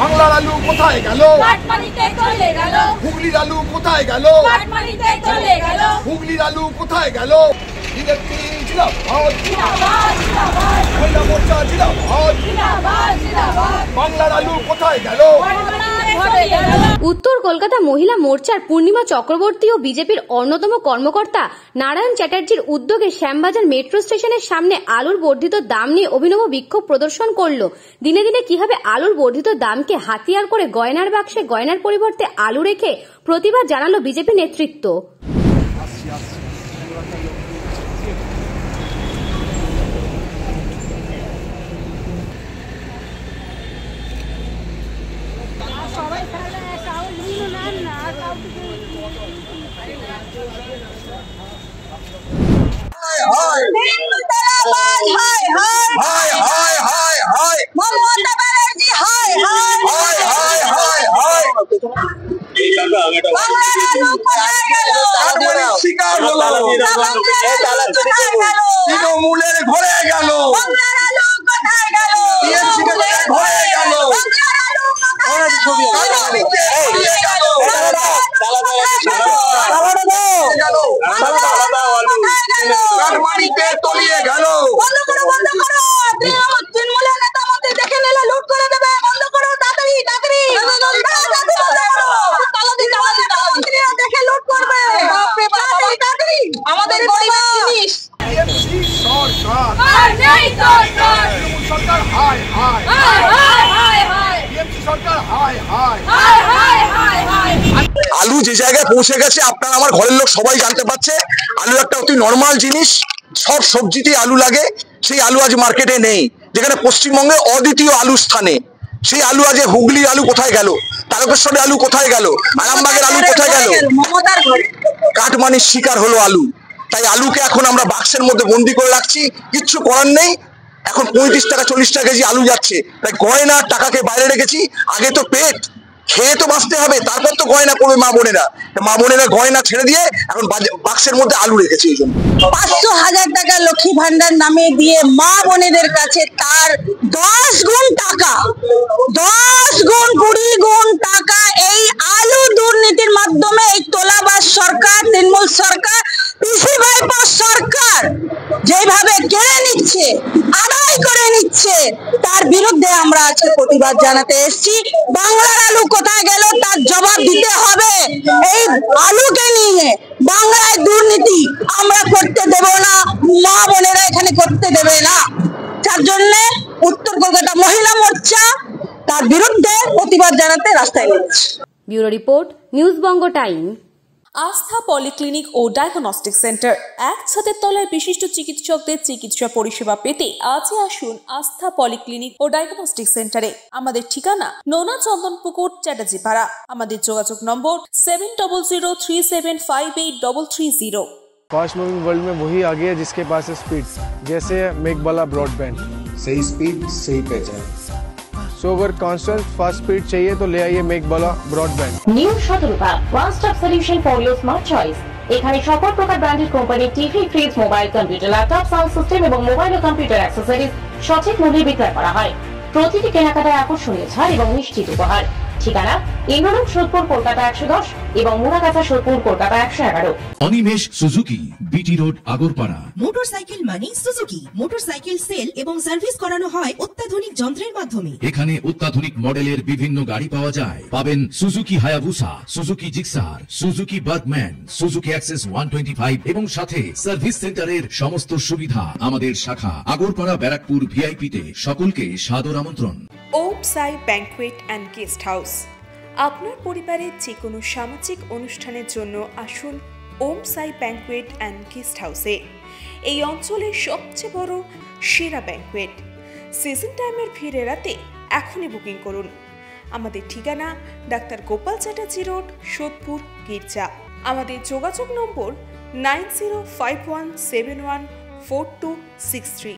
বাংলার আলু কোথায় গেল? কাটমানিতে চলে গেল। হুগলির আলু কোথায় গেল? কাটমানিতে চলে গেল। হুগলির আলু কোথায় গেল? বিজেপি জিন্দাবাদ, জিন্দাবাদ জিন্দাবাদ, মহিলা মোর্চা জিন্দাবাদ, জিন্দাবাদ জিন্দাবাদ। বাংলার আলু কোথায় গেল? উত্তর কলকাতা মহিলা মোর্চার পূর্ণিমা চক্রবর্তী ও বিজেপির অন্যতম কর্মকর্তা নারায়ণ চ্যাটার্জির উদ্যোগে শ্যামবাজার মেট্রো স্টেশনের সামনে আলুর বর্ধিত দাম নিয়ে অভিনব বিক্ষোভ প্রদর্শন করলো। দিনে দিনে কিভাবে আলুর বর্ধিত দামকে হাতিয়ার করে গয়নার বাক্সে গয়নার পরিবর্তে আলু রেখে প্রতিবাদ জানালো বিজেপি নেতৃত্ব। তৃণমূলের ঘরে গেল, কাটমানিতে তলিয়ে গেল। তৃণমূলের নেতা মন্ত্রী দেখে নিলে লুট করে দেবে। বন্ধ করো তাড়াতাড়ি তাড়াতাড়ি, দেখে লুট করবে। তাড়াতাড়ি আমাদের গরিবের জিনিস। টিএমসি সরকার, আর নেই সরকার, তৃণমূল সরকার হায় হায়, হায় হায় হায় হায়, টিএমসি সরকার হায় হায়। হায় হায় হায় হায়। আলু যে জায়গায় পৌঁছে গেছে আপনারা আমার ঘরের লোক সবাই জানতে পারছে। আলু একটা অতি নর্মাল জিনিস, সব সবজিতেই আলু লাগে। সেই আলু আজ মার্কেটে নেই, যেখানে পশ্চিমবঙ্গে অদ্বিতীয় আলু স্থানে। সেই আলু আজ হুগলির আলু কোথায় গেল? তারকেশ্বরের আলু কোথায় গেল? আরামবাগের আলু কোথায় গেল? কাটমানির শিকার হলো আলু। তাই আলুকে এখন আমরা বাক্সের মধ্যে বন্দি করে রাখছি, কিচ্ছু করার নেই। এখন 35 টাকা 40 টাকা কেজি আলু যাচ্ছে, তাই গয়না টাকাকে বাইরে রেখেছি। আগে তো পেট খেয়ে তো বাঁচতে হবে, তারপর তো গয়না পড়বে মা বোনেরা গয়না ছেড়ে দিয়ে এখন বাক্সের মধ্যে আলু রেখেছি। এই জন্য 500,000 টাকা লক্ষ্মী ভান্ডার নামে দিয়ে মা বোনেদের কাছে তার 10 গুণ টাকা, 10 গুণ 20 গুণ টাকা এই আলু দুর্নীতির মাধ্যমে এই তোলাবাজ সরকার, তৃণমূল সরকার, পিসি ভাইপো সরকার যেভাবে কেড়ে নিচ্ছে, আদায় করে নিচ্ছে, তার বিরুদ্ধে আমরা আজকে প্রতিবাদ জানাতে এসেছি। বাংলার আলু কোথায় গেল তার জবাব দিতে হবে। এই আলুকে নিয়ে বাংলায় দুর্নীতি আমরা করতে দেব না, মা বোনেরা এখানে করতে দেবে না। যার জন্য উত্তর কলকাতা মহিলা মোর্চা তার বিরুদ্ধে প্রতিবাদ জানাতে রাস্তায় নেমেছে। ব্যুরো রিপোর্ট, নিউজ বঙ্গ টাইম। আস্থা পলিক্লিনিক ও ডায়াগনস্টিক সেন্টার, এক ছাদের তলায় বিশিষ্ট চিকিৎসকদের চিকিৎসা পরিষেবা পেতে আজই আসুন আস্থা পলিক্লিনিক ও ডায়াগনস্টিক সেন্টারে। আমাদের ঠিকানা নোনা চন্দনপুকুর, চ্যাটার্জিপাড়া। আমাদের যোগাযোগ নম্বর 7003758330। फास्ट मूविंग वर्ल्ड में वही आगे है जिसके पास है स्पीड, जैसे मेघबाला ब्रॉडबैंड। सही स्पीड सही पहचान। सो अगर कांस्टेंट फास्ट स्पीड चाहिए तो ले आइए Meghbala broadband. New Shatarupa one stop solution for your smart choice. এখানে সকল প্রকার ব্র্যান্ডেড কোম্পানির TV, fridge, mobile, computer, laptop, sound system এবং মোবাইল ও কম্পিউটার অ্যাক্সেসরিজ সঠিক মূল্যে বিক্রয় করা হয়। প্রতিটি কেনাকাটায় আকর্ষণীয় ছাড় এবং নিশ্চিত উপহার। ঠিকানা ইন্দ্রনগর, সোদপুর, কলকাতা 110 এবং Muragachha, Sodepur, Kolkata 111। Animesh Suzuki, BT road, Agarpara. Motorcycle মানে সুজুকি। মোটরসাইকেল সেল এবং সার্ভিস করানো হয় অত্যাধুনিক যন্ত্রের মাধ্যমে। এখানে অত্যাধুনিক মডেলের বিভিন্ন গাড়ি পাওয়া যায়। পাবেন Suzuki Hayabusa, Suzuki Gixxer, Suzuki Bergman, Suzuki access 125 এবং সাথে সার্ভিস সেন্টারের সমস্ত সুবিধা। আমাদের শাখা আগরপাড়া, ব্যারাকপুর ভিআইপি তে। সকলকে সাদর আমন্ত্রণ। ওম সাই ব্যাংকুয়েট অ্যান্ড গেস্ট হাউস। আপনার পরিবারের যে কোনো সামাজিক অনুষ্ঠানের জন্য আসুন ওম সাই ব্যাংকুয়েট অ্যান্ড গেস্ট হাউসে। এই অঞ্চলের সবচেয়ে বড় সেরা ব্যাংকুয়েট। সিজন টাইমের ভিড় এড়াতে এখনই বুকিং করুন। আমাদের ঠিকানা ডাক্তার গোপাল চ্যাটার্জি রোড, সোদপুর, গির্জা। আমাদের যোগাযোগ নম্বর 9051714263।